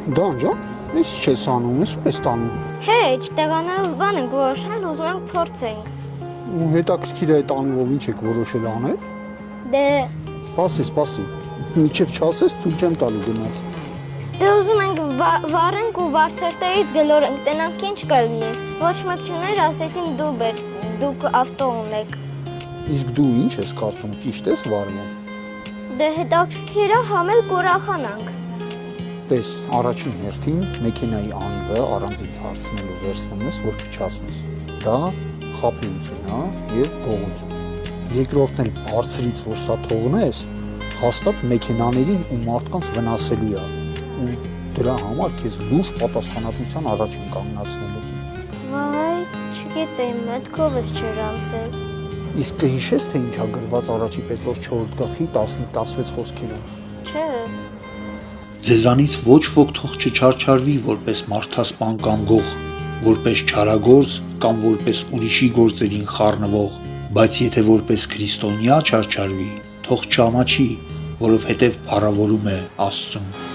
Դանջան, ես չես անում, ես տանում։ Հեչ, տեղանալով բան ենք որոշել, ուզում ենք փորձենք։ Ու հետաքրքիր է այդ անիվով ինչ եք որոշել անել։ Դե Սպասի, միջև չասես, թույլ չեմ տալու գնաս։ դե ուզում ենք վառենք ու բարձրտեղից գլորենք, տենանք ինչ կլինի։ Ոչ մեկ չուներ, ասեցին դուք ավտո ունեք։ Իսկ դու ինչ ես կարծում, ճիշտ ես վարվում։ Դե հետաքրքիր է համել կուրախանանք։ Տես, առաջին հերթին մեքենայի անիվը առանց ինձ հարցնելու վերցնում ես, որ փչացնես։ Դա խաբեություն է եւ գողություն։ Երկրորդն էլ բարձրից որ սա թողնես, հաստատ մեքենաներին ու մարդկանց վնասելու է։ Ու դրա համար քեզ լուրջ պատասխանատվության առաջ են կանգնացնելու։ Վայ, չգիտեմ, մտքովս չէր անցել։ Իսկ կհիշես, թե ինչ ա գրված առաջի Պետրոս 4 գլխի 15-16 խոսքերում։ Չէ։ Ձեզանից ոչ ոք թող չչարչարվի որպես մարդասպան կամ գող, որպես չարագործ կամ որպես ուրիշի գործերին խառնվող, բայց եթե որպես քրիստոնյա չարչարվի, թող չամաչի, որովհետև փառավորում է Աստծուն։